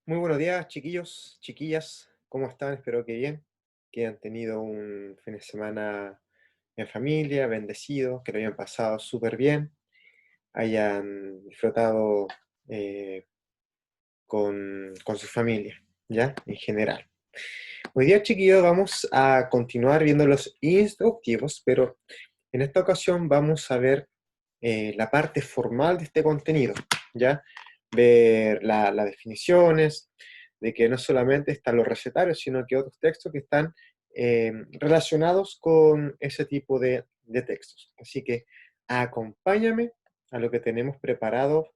Muy buenos días, chiquillos, chiquillas, ¿cómo están? Espero que bien, que han tenido un fin de semana en familia, bendecido, que lo hayan pasado súper bien, hayan disfrutado eh, con su familia, ¿ya? En general. Hoy día, chiquillos, vamos a continuar viendo los instructivos, pero en esta ocasión vamos a ver la parte formal de este contenido, ¿ya? Ver las definiciones, de que no solamente están los recetarios, sino que otros textos que están relacionados con ese tipo de textos. Así que acompáñame a lo que tenemos preparado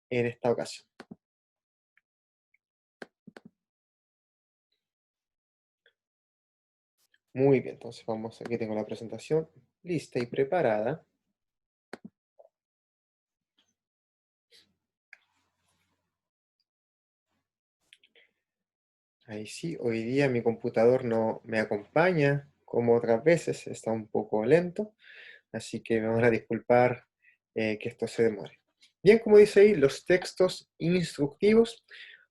en esta ocasión. Muy bien, entonces vamos, aquí tengo la presentación lista y preparada. Ahí sí, hoy día mi computador no me acompaña como otras veces, está un poco lento, así que me van a disculpar que esto se demore. Bien, como dice ahí, los textos instructivos,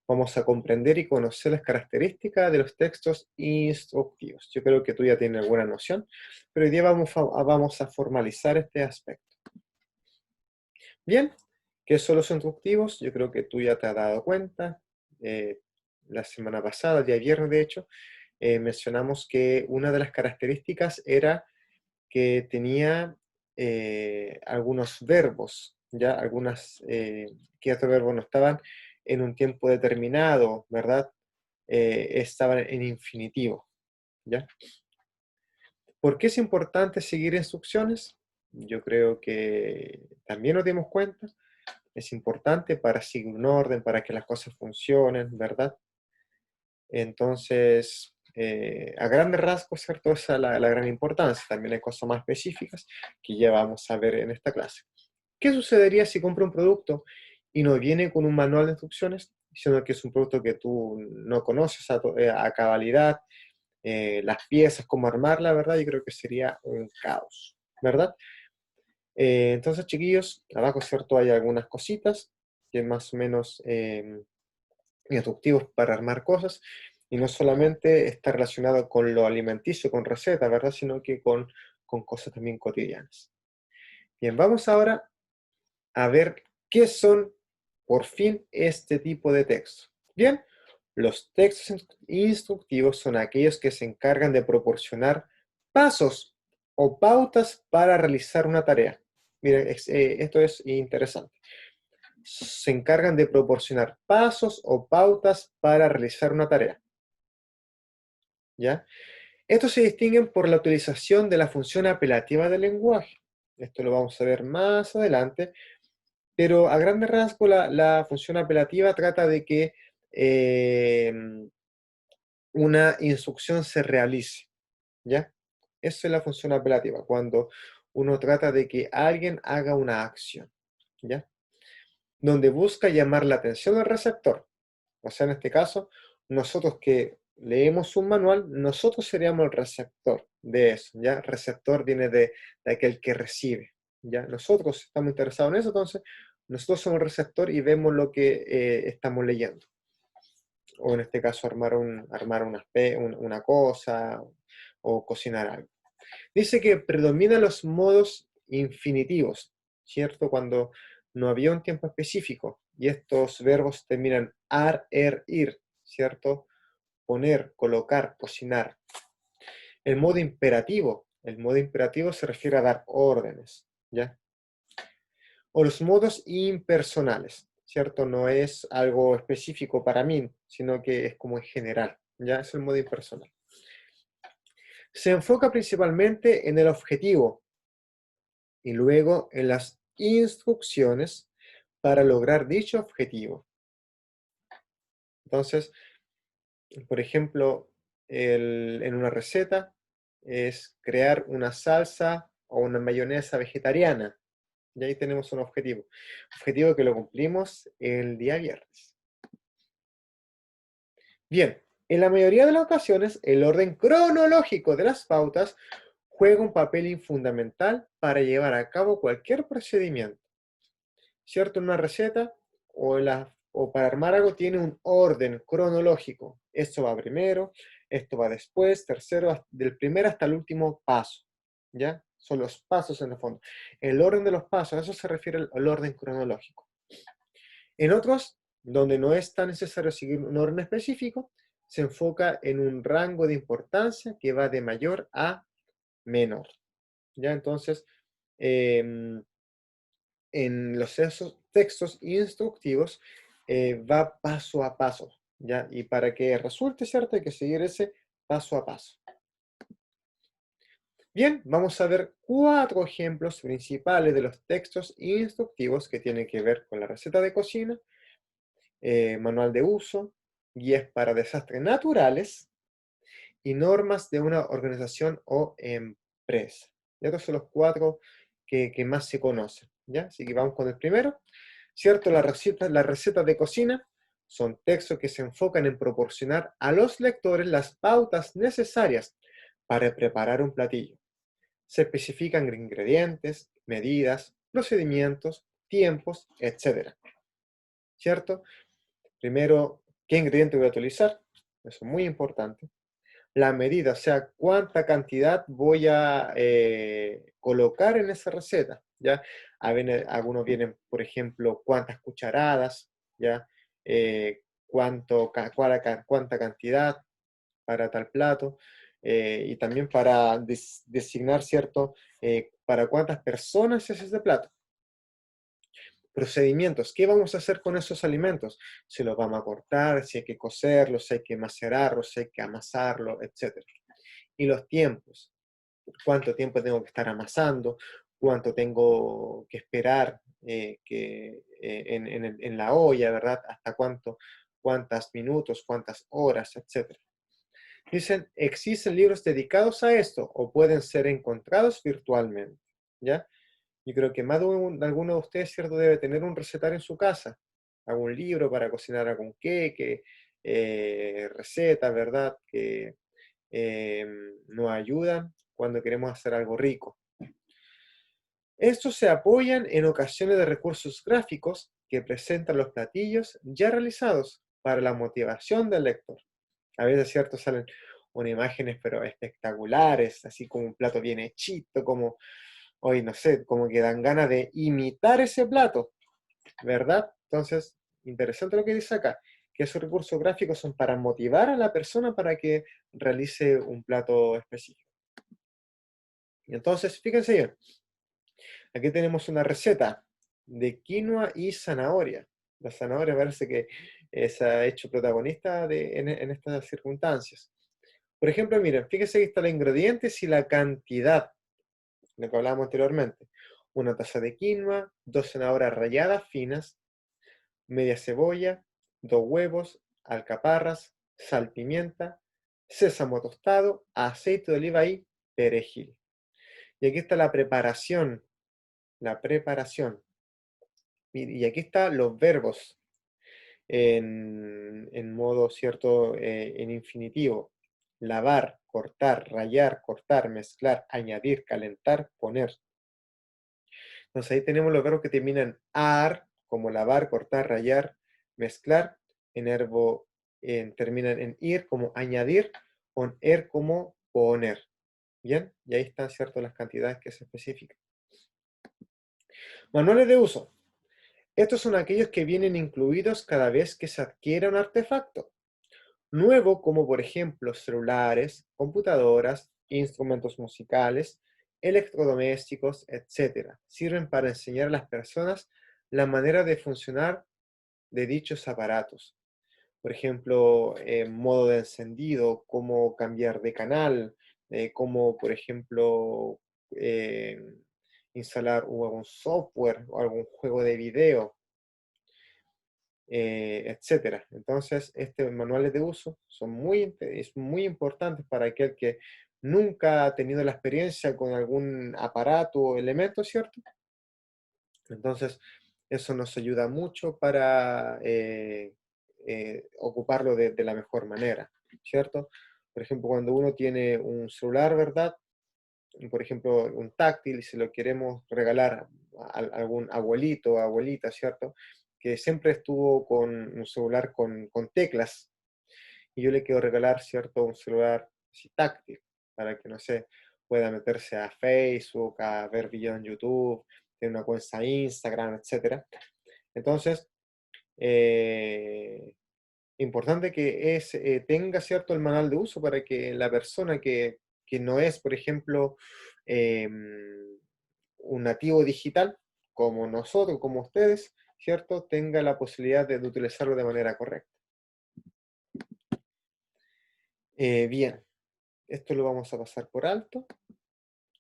vamos a comprender y conocer las características de los textos instructivos. Yo creo que tú ya tienes alguna noción, pero hoy día vamos a formalizar este aspecto. Bien, ¿qué son los instructivos? Yo creo que tú ya te has dado cuenta. eh, la semana pasada, el día viernes de hecho, mencionamos que una de las características era que tenía algunos verbos, ¿ya? Que estos verbos no estaban en un tiempo determinado, ¿verdad? Estaban en infinitivo, ¿ya? ¿Por qué es importante seguir instrucciones? Yo creo que también nos dimos cuenta, es importante para seguir un orden, para que las cosas funcionen, ¿verdad? Entonces, a grandes rasgos, ¿cierto? Esa es la gran importancia. También hay cosas más específicas que ya vamos a ver en esta clase. ¿Qué sucedería si compro un producto y no viene con un manual de instrucciones, sino que es un producto que tú no conoces a cabalidad, las piezas, cómo armarla, ¿verdad? Yo creo que sería un caos, ¿verdad? Entonces, chiquillos, abajo, ¿cierto? Hay algunas cositas que más o menos instructivos para armar cosas, y no solamente está relacionado con lo alimenticio, con recetas, ¿verdad? Sino que con cosas también cotidianas. Bien, vamos ahora a ver qué son por fin este tipo de textos. Bien, los textos instructivos son aquellos que se encargan de proporcionar pasos o pautas para realizar una tarea. Miren, esto es interesante. Se encargan de proporcionar pasos o pautas para realizar una tarea, ¿ya? Estos se distinguen por la utilización de la función apelativa del lenguaje. Esto lo vamos a ver más adelante, pero a grandes rasgos la función apelativa trata de que eh, una instrucción se realice, ¿ya? Esa es la función apelativa, cuando uno trata de que alguien haga una acción, ¿ya? Donde busca llamar la atención del receptor. O sea, en este caso, nosotros que leemos un manual, nosotros seríamos el receptor de eso, ¿ya? Receptor viene de aquel que recibe, ¿ya? Nosotros estamos interesados en eso, entonces nosotros somos el receptor y vemos lo que estamos leyendo. O en este caso, armar una cosa o cocinar algo. Dice que predominan los modos infinitivos, ¿cierto? Cuando no había un tiempo específico y estos verbos terminan ir, ¿cierto? Poner, colocar, cocinar. El modo imperativo se refiere a dar órdenes, ¿ya? O los modos impersonales, ¿cierto? No es algo específico para mí, sino que es como en general, ¿ya? Es el modo impersonal. Se enfoca principalmente en el objetivo, y luego en las instrucciones para lograr dicho objetivo. Entonces, por ejemplo, en una receta es crear una salsa o una mayonesa vegetariana. Y ahí tenemos un objetivo. Objetivo que lo cumplimos el día viernes. Bien, en la mayoría de las ocasiones, el orden cronológico de las pautas juega un papel fundamental para llevar a cabo cualquier procedimiento. ¿Cierto? En una receta o en las o para armar algo tiene un orden cronológico. Esto va primero, esto va después, tercero, del primer hasta el último paso, ¿ya? Son los pasos en el fondo. El orden de los pasos, a eso se refiere al orden cronológico. En otros, donde no es tan necesario seguir un orden específico, se enfoca en un rango de importancia que va de mayor a menor, ¿ya? Entonces, em, en los textos instructivos va paso a paso, ¿ya? Y para que resulte cierto hay que seguir ese paso a paso. Bien, vamos a ver 4 ejemplos principales de los textos instructivos que tienen que ver con la receta de cocina, manual de uso, guías para desastres naturales y normas de una organización o empresa. Y estos son los 4 que más se conocen, ¿ya? Así que vamos con el primero. ¿Cierto? Las recetas de cocina son textos que se enfocan en proporcionar a los lectores las pautas necesarias para preparar un platillo. Se especifican ingredientes, medidas, procedimientos, tiempos, etcétera. ¿Cierto? Primero, ¿qué ingrediente voy a utilizar? Eso es muy importante. La medida, o sea, cuánta cantidad voy a colocar en esa receta, ¿ya? Algunos vienen, por ejemplo, cuántas cucharadas, ¿ya? Cuánta cantidad para tal plato, y también para designar, ¿cierto? Para cuántas personas es ese plato. Procedimientos, ¿qué vamos a hacer con esos alimentos? Si los vamos a cortar, si hay que cocerlos, si hay que macerarlos, si hay que amasarlos, etc. Y los tiempos, cuánto tiempo tengo que estar amasando, cuánto tengo que esperar en la olla, ¿verdad? Hasta cuántos minutos, cuántas horas, etc. Dicen, existen libros dedicados a esto o pueden ser encontrados virtualmente, ¿ya? Yo creo que más de alguno de ustedes, ¿cierto?, debe tener un recetario en su casa, algún libro para cocinar algún queque, recetas, ¿verdad?, que nos ayudan cuando queremos hacer algo rico. Estos se apoyan en ocasiones de recursos gráficos que presentan los platillos ya realizados para la motivación del lector. A veces, ¿cierto?, salen unas imágenes pero espectaculares, así como un plato bien hechito, como, hoy no sé, como que dan ganas de imitar ese plato, ¿verdad? Entonces, interesante lo que dice acá, que esos recursos gráficos son para motivar a la persona para que realice un plato específico. Y entonces, fíjense bien, aquí tenemos una receta de quinoa y zanahoria. La zanahoria parece que se ha hecho protagonista en estas circunstancias. Por ejemplo, miren, fíjense que están los ingredientes y la cantidad, lo que hablábamos anteriormente. Una taza de quinoa, 2 zanahorias ralladas finas, media cebolla, 2 huevos, alcaparras, sal, pimienta, sésamo tostado, aceite de oliva y perejil. Y aquí está la preparación. La preparación. Y aquí están los verbos en modo, ¿cierto?, en infinitivo. Lavar, cortar, rallar, cortar, mezclar, añadir, calentar, poner. Entonces ahí tenemos los verbos que terminan en ar, como lavar, cortar, rallar, mezclar. Terminan en ir, como añadir, con er, como poner. ¿Bien? Y ahí están, ¿cierto?, las cantidades que se especifican. Manuales de uso. Estos son aquellos que vienen incluidos cada vez que se adquiere un artefacto nuevo, como por ejemplo celulares, computadoras, instrumentos musicales, electrodomésticos, etc. Sirven para enseñar a las personas la manera de funcionar de dichos aparatos. Por ejemplo, modo de encendido, cómo cambiar de canal, cómo, por ejemplo, eh, instalar algún software o algún juego de video, etcétera. Entonces, estos manuales de uso es muy importantes para aquel que nunca ha tenido la experiencia con algún aparato o elemento, ¿cierto? Entonces, eso nos ayuda mucho para ocuparlo de la mejor manera, ¿cierto? Por ejemplo, cuando uno tiene un celular, ¿verdad? Por ejemplo, un táctil y se lo queremos regalar a algún abuelito o abuelita, ¿cierto? que siempre estuvo con un celular con teclas, y yo le quiero regalar, ¿cierto?, un celular así táctil, para que, no sé, pueda meterse a Facebook, a ver videos en YouTube, tener una cuenta Instagram, etcétera. Entonces, eh, importante que tenga, ¿cierto?, el manual de uso para que la persona que no es, por ejemplo, un nativo digital, como nosotros, como ustedes, ¿cierto?, tenga la posibilidad de utilizarlo de manera correcta. Bien, esto lo vamos a pasar por alto.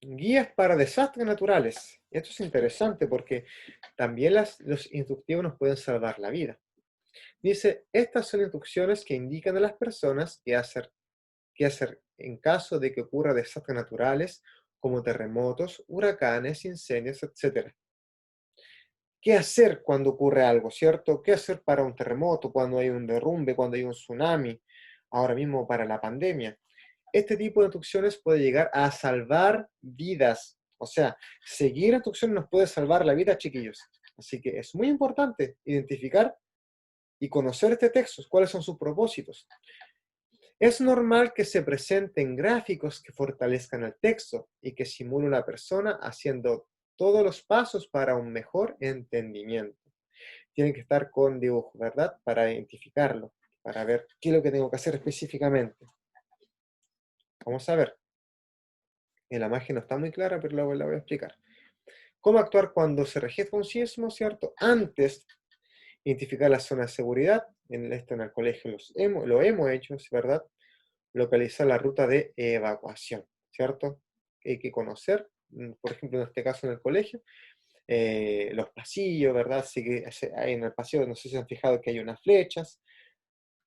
Guías para desastres naturales. Esto es interesante porque también los instructivos nos pueden salvar la vida. Dice, estas son instrucciones que indican a las personas qué hacer en caso de que ocurra desastres naturales como terremotos, huracanes, incendios, etcétera. ¿Qué hacer cuando ocurre algo, cierto? ¿Qué hacer para un terremoto, cuando hay un derrumbe, cuando hay un tsunami, ahora mismo para la pandemia? Este tipo de instrucciones puede llegar a salvar vidas. O sea, seguir instrucciones nos puede salvar la vida, chiquillos. Así que es muy importante identificar y conocer este texto, cuáles son sus propósitos. Es normal que se presenten gráficos que fortalezcan el texto y que simule una persona haciendo todos los pasos para un mejor entendimiento. Tienen que estar con dibujo, ¿verdad? Para identificarlo, para ver qué es lo que tengo que hacer específicamente. Vamos a ver. La imagen no está muy clara, pero la voy a explicar. ¿Cómo actuar cuando se registra un sismo, cierto? Antes, identificar la zona de seguridad. Esto en el colegio lo hemos hecho, ¿es verdad? Localizar la ruta de evacuación, ¿cierto? Hay que conocer, por ejemplo, en este caso en el colegio, los pasillos, ¿verdad? Así que hay en el pasillo, no sé si se han fijado que hay unas flechas.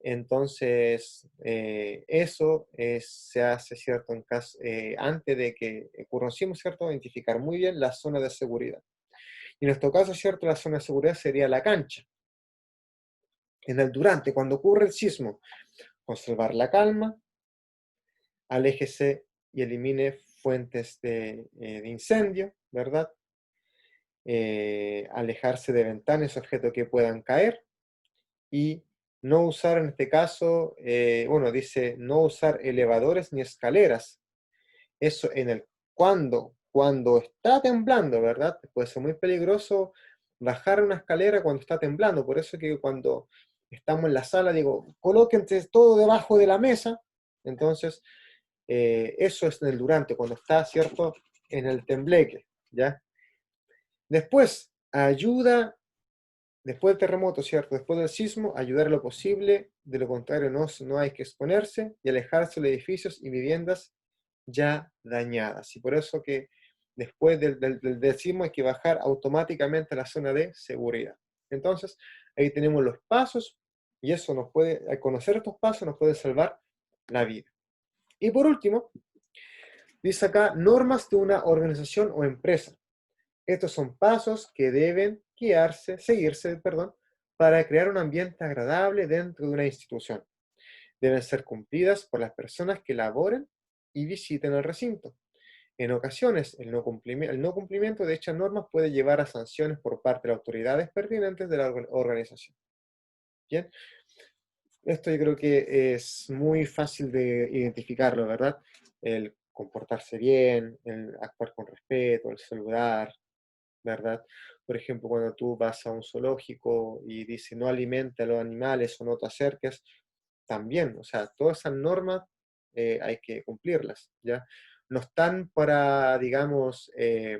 Entonces, se hace, ¿cierto? Antes de que ocurra un sismo, ¿cierto? Identificar muy bien la zona de seguridad. Y en nuestro caso, ¿cierto? La zona de seguridad sería la cancha. Durante, cuando ocurre el sismo, conservar la calma, aléjese y elimine fuentes de incendio, ¿verdad? Alejarse de ventanas, objetos que puedan caer y no usar en este caso, bueno, dice no usar elevadores ni escaleras. Eso cuando está temblando, ¿verdad? Puede ser muy peligroso bajar una escalera cuando está temblando. Por eso que cuando estamos en la sala, digo, colóquense todo debajo de la mesa. Entonces, eso es en el durante, cuando está, ¿cierto? En el tembleque, ¿ya? Después, después del terremoto, ¿cierto? Después del sismo, ayudar a lo posible, de lo contrario no hay que exponerse y alejarse de edificios y viviendas ya dañadas. Y por eso que después del sismo hay que bajar automáticamente a la zona de seguridad. Entonces, ahí tenemos los pasos y eso al conocer estos pasos nos puede salvar la vida. Y por último, dice acá, normas de una organización o empresa. Estos son pasos que deben seguirse, para crear un ambiente agradable dentro de una institución. Deben ser cumplidas por las personas que laboren y visiten el recinto. En ocasiones, el no cumplimiento de dichas normas puede llevar a sanciones por parte de las autoridades pertinentes de la organización. Bien, esto yo creo que es muy fácil de identificarlo, ¿verdad? El comportarse bien, el actuar con respeto, el saludar, ¿verdad? Por ejemplo, cuando tú vas a un zoológico y dice no alimente a los animales o no te acerques, también, o sea, todas esas normas hay que cumplirlas, ¿ya? No están para, digamos,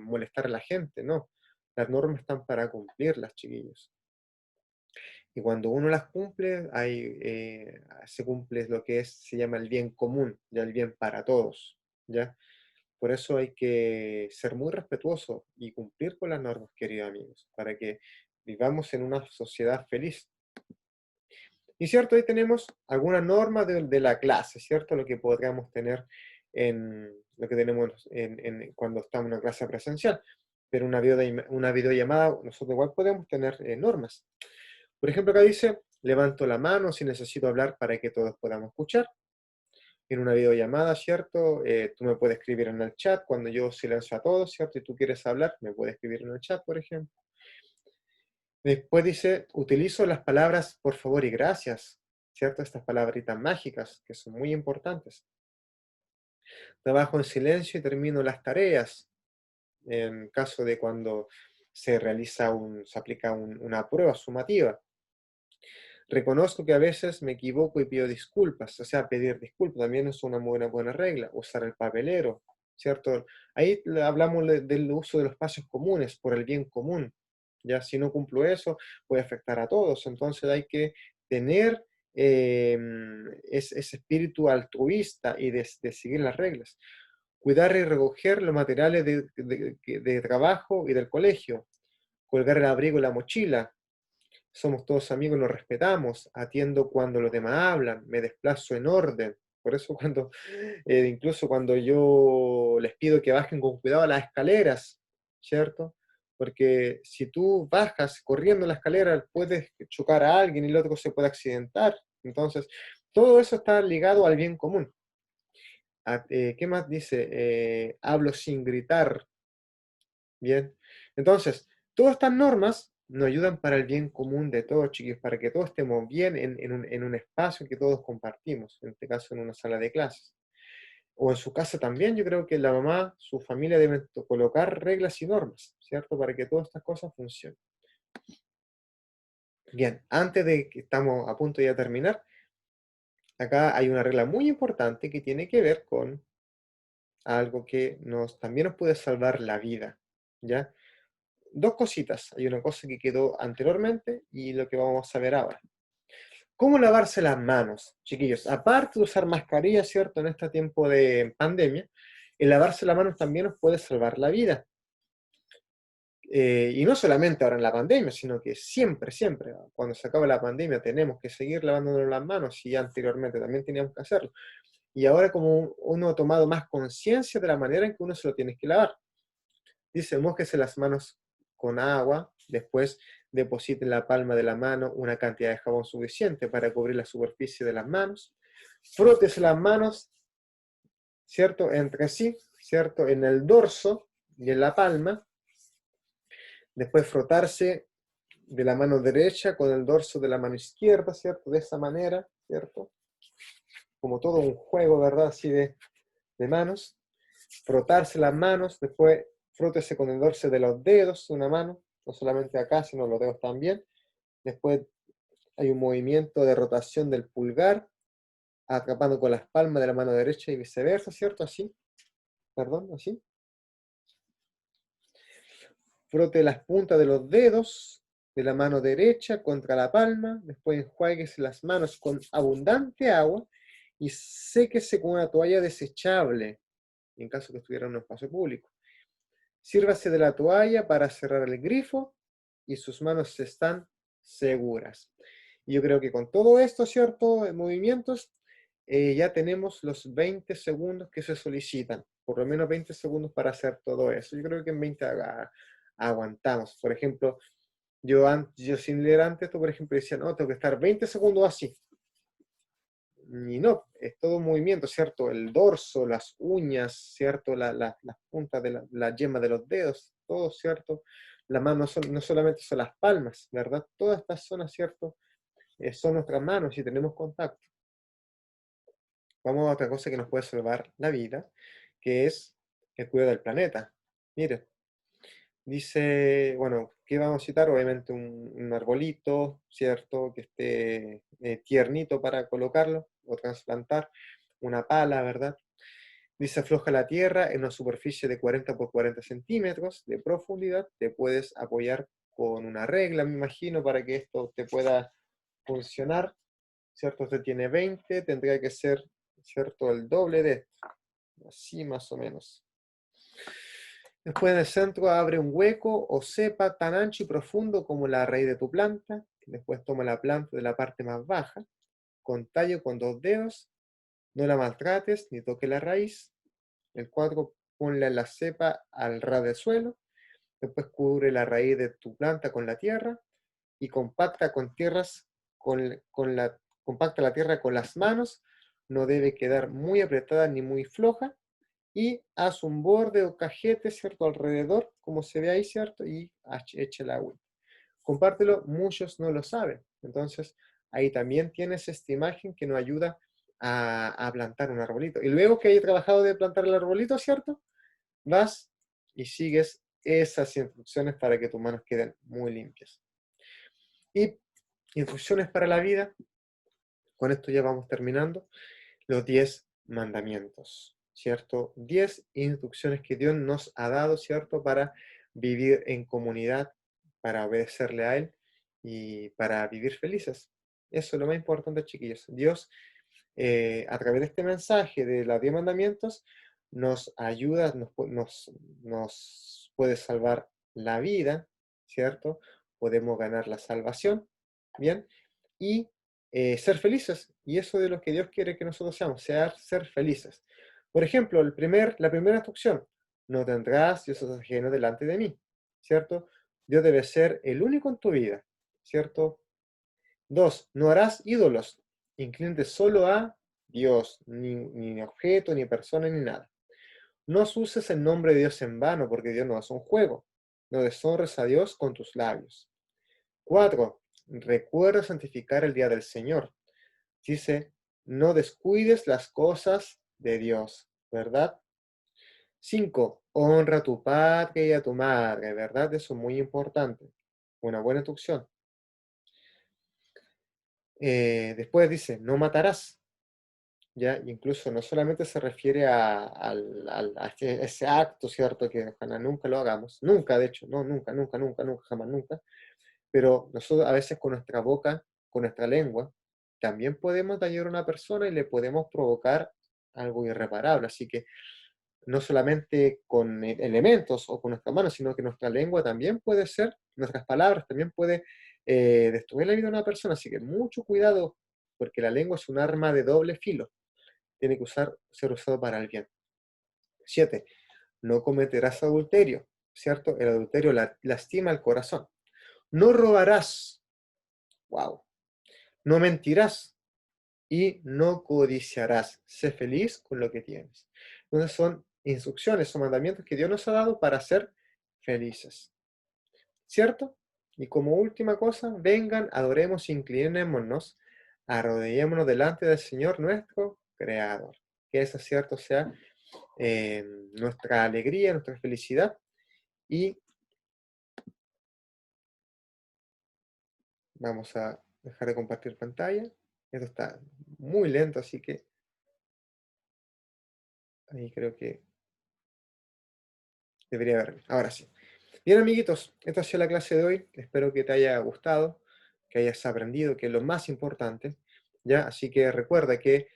molestar a la gente, no. Las normas están para cumplirlas, chiquillos. Y cuando uno las cumple, se cumple lo que se llama el bien común, ya el bien para todos, ¿ya? Por eso hay que ser muy respetuoso y cumplir con las normas, queridos amigos, para que vivamos en una sociedad feliz. Y cierto, ahí tenemos algunas normas de la clase, ¿cierto? Lo que podríamos tener lo que tenemos cuando estamos en una clase presencial. Pero una videollamada, nosotros igual podemos tener normas. Por ejemplo, acá dice, levanto la mano si necesito hablar para que todos podamos escuchar. En una videollamada, ¿cierto? Tú me puedes escribir en el chat cuando yo silencio a todos, ¿cierto? Y tú quieres hablar, me puedes escribir en el chat, por ejemplo. Después dice, utilizo las palabras por favor y gracias, ¿cierto? Estas palabritas mágicas que son muy importantes. Trabajo en silencio y termino las tareas. En caso de cuando se aplica una prueba sumativa. Reconozco que a veces me equivoco y pido disculpas, o sea, pedir disculpas también es una buena regla, usar el papelero, ¿cierto? Ahí hablamos del uso de los espacios comunes por el bien común, ya si no cumplo eso puede afectar a todos, entonces hay que tener ese espíritu altruista y de seguir las reglas. Cuidar y recoger los materiales de trabajo y del colegio, colgar el abrigo y la mochila, somos todos amigos, nos respetamos, atiendo cuando los demás hablan, me desplazo en orden. Por eso incluso cuando yo les pido que bajen con cuidado las escaleras, ¿cierto? Porque si tú bajas corriendo la escalera, puedes chocar a alguien y el otro se puede accidentar. Entonces, todo eso está ligado al bien común. ¿Qué más dice? Hablo sin gritar. Bien. Entonces, todas estas normas nos ayudan para el bien común de todos, chiquillos, para que todos estemos bien en un espacio que todos compartimos, en este caso en una sala de clases. O en su casa también, yo creo que la mamá, su familia deben colocar reglas y normas, ¿cierto? Para que todas estas cosas funcionen. Bien, antes de que estamos a punto de ya terminar, acá hay una regla muy importante que tiene que ver con algo que también nos puede salvar la vida, ¿ya? Dos cositas. Hay una cosa que quedó anteriormente y lo que vamos a ver ahora. ¿Cómo lavarse las manos, chiquillos? Aparte de usar mascarilla, ¿cierto? En este tiempo de pandemia, el lavarse las manos también nos puede salvar la vida. Y no solamente ahora en la pandemia, sino que siempre, cuando se acaba la pandemia, tenemos que seguir lavándonos las manos y anteriormente también teníamos que hacerlo. Y ahora como uno ha tomado más conciencia de la manera en que uno se lo tiene que lavar. Dice, mójese las manos con agua, después deposite en la palma de la mano una cantidad de jabón suficiente para cubrir la superficie de las manos. Frótese las manos, ¿cierto? Entre sí, ¿cierto? En el dorso y en la palma. Después frotarse de la mano derecha con el dorso de la mano izquierda, ¿cierto? De esa manera, ¿cierto? Como todo un juego, ¿verdad? Así de manos. Frotarse las manos, después frótese con el dorso de los dedos, una mano, no solamente acá, sino los dedos también. Después hay un movimiento de rotación del pulgar, atrapando con las palmas de la mano derecha y viceversa, ¿cierto? Así, perdón, así. Frote las puntas de los dedos de la mano derecha contra la palma, después enjuáguese las manos con abundante agua y séquese con una toalla desechable, en caso que estuviera en un espacio público. Sírvase de la toalla para cerrar el grifo y sus manos están seguras. Y yo creo que con todo esto, ¿cierto? Movimientos, ya tenemos los 20 segundos que se solicitan, por lo menos 20 segundos para hacer todo eso. Yo creo que en 20 aguantamos. Por ejemplo, yo sin leer antes, esto, por ejemplo, decía, no, tengo que estar 20 segundos así. Y no, es todo un movimiento, ¿cierto? El dorso, las uñas, ¿cierto? Las puntas de la yema de los dedos, todo, ¿cierto? Las manos no solamente son las palmas, ¿verdad? Todas estas zonas, ¿cierto? Son nuestras manos y tenemos contacto. Vamos a otra cosa que nos puede salvar la vida, que es el cuidado del planeta. Miren, dice, bueno, ¿qué vamos a citar? Obviamente un arbolito, ¿cierto? Que esté tiernito para colocarlo o trasplantar, una pala, ¿verdad? Dice, afloja la tierra en una superficie de 40 por 40 centímetros de profundidad. Te puedes apoyar con una regla, me imagino, para que esto te pueda funcionar, ¿cierto? Usted tiene 20, tendría que ser, ¿cierto? El doble de esto, así más o menos. Después en el centro abre un hueco o cepa tan ancho y profundo como la raíz de tu planta. Después toma la planta de la parte más baja, con tallo con 2 dedos. No la maltrates ni toque la raíz. El 4, ponle la cepa al ras del suelo. Después cubre la raíz de tu planta con la tierra y compacta la tierra con las manos. No debe quedar muy apretada ni muy floja y haz un borde o cajete, ¿cierto? Alrededor, como se ve ahí, ¿cierto? Y echa el agua. compártelo, muchos no lo saben. Entonces, ahí también tienes esta imagen que nos ayuda a plantar un arbolito. Y luego que hayas trabajado de plantar el arbolito, ¿cierto? Vas y sigues esas instrucciones para que tus manos queden muy limpias. Y instrucciones para la vida, con esto ya vamos terminando, los 10 mandamientos, ¿cierto? 10 instrucciones que Dios nos ha dado, ¿cierto? Para vivir en comunidad, para obedecerle a Él y para vivir felices. Eso es lo más importante, chiquillos. Dios, a través de este mensaje de los 10 mandamientos, nos ayuda, nos puede salvar la vida, ¿cierto? Podemos ganar la salvación, ¿bien? Y ser felices. Y eso de lo que Dios quiere que nosotros seamos, ser felices. Por ejemplo, la primera instrucción, no tendrás dioses ajenos delante de mí, ¿cierto? Dios debe ser el único en tu vida, ¿cierto? 2, no harás ídolos, inclínate solo a Dios, ni objeto, ni persona, ni nada. No uses el nombre de Dios en vano, porque Dios no es un juego. No deshonres a Dios con tus labios. 4, recuerda santificar el día del Señor. Dice, no descuides las cosas de Dios, ¿verdad? 5, honra a tu padre y a tu madre, ¿verdad? Eso es muy importante. Una buena instrucción. Después dice, no matarás. ¿Ya? Incluso no solamente se refiere a ese acto, ¿cierto? Que ojalá nunca lo hagamos. Nunca, de hecho, no, nunca, nunca, nunca, nunca, jamás, nunca. Pero nosotros a veces con nuestra boca, con nuestra lengua, también podemos dañar a una persona y le podemos provocar algo irreparable. Así que no solamente con elementos o con nuestras manos, sino que nuestra lengua también puede ser, nuestras palabras también puede destruir la vida de una persona. Así que mucho cuidado, porque la lengua es un arma de doble filo. Tiene que ser usado para el bien. 7. No cometerás adulterio, ¿cierto? El adulterio lastima el corazón. No robarás. Wow. No mentirás y no codiciarás. Sé feliz con lo que tienes. Entonces son instrucciones, son mandamientos que Dios nos ha dado para ser felices. ¿Cierto? Y como última cosa, vengan, adoremos, inclinémonos, arrodillémonos delante del Señor nuestro Creador. Que ese cierto sea nuestra alegría, nuestra felicidad. Y vamos a dejar de compartir pantalla. Esto está muy lento, así que ahí creo que debería verme. Ahora sí. Bien, amiguitos, esta ha sido la clase de hoy. Espero que te haya gustado, que hayas aprendido, que es lo más importante. ¿Ya? Así que recuerda que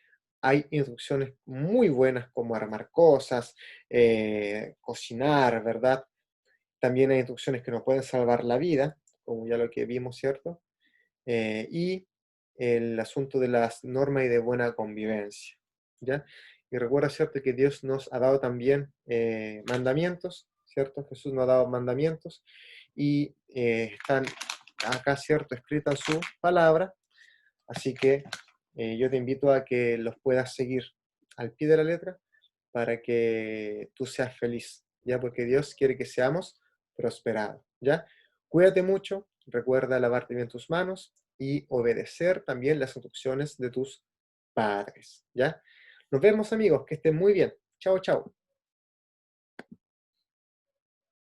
hay instrucciones muy buenas como armar cosas, cocinar, ¿verdad? También hay instrucciones que nos pueden salvar la vida, como ya lo que vimos, ¿cierto? Y el asunto de las normas y de buena convivencia, ¿ya? Y recuerda, ¿cierto?, que Dios nos ha dado también mandamientos, ¿cierto? Jesús nos ha dado mandamientos y están acá, ¿cierto?, escritas en su palabra, así que yo te invito a que los puedas seguir al pie de la letra para que tú seas feliz, ¿ya? Porque Dios quiere que seamos prosperados, ¿ya? Cuídate mucho, recuerda lavarte bien tus manos y obedecer también las instrucciones de tus padres, ¿ya? Nos vemos, amigos, que estén muy bien. Chao, chao.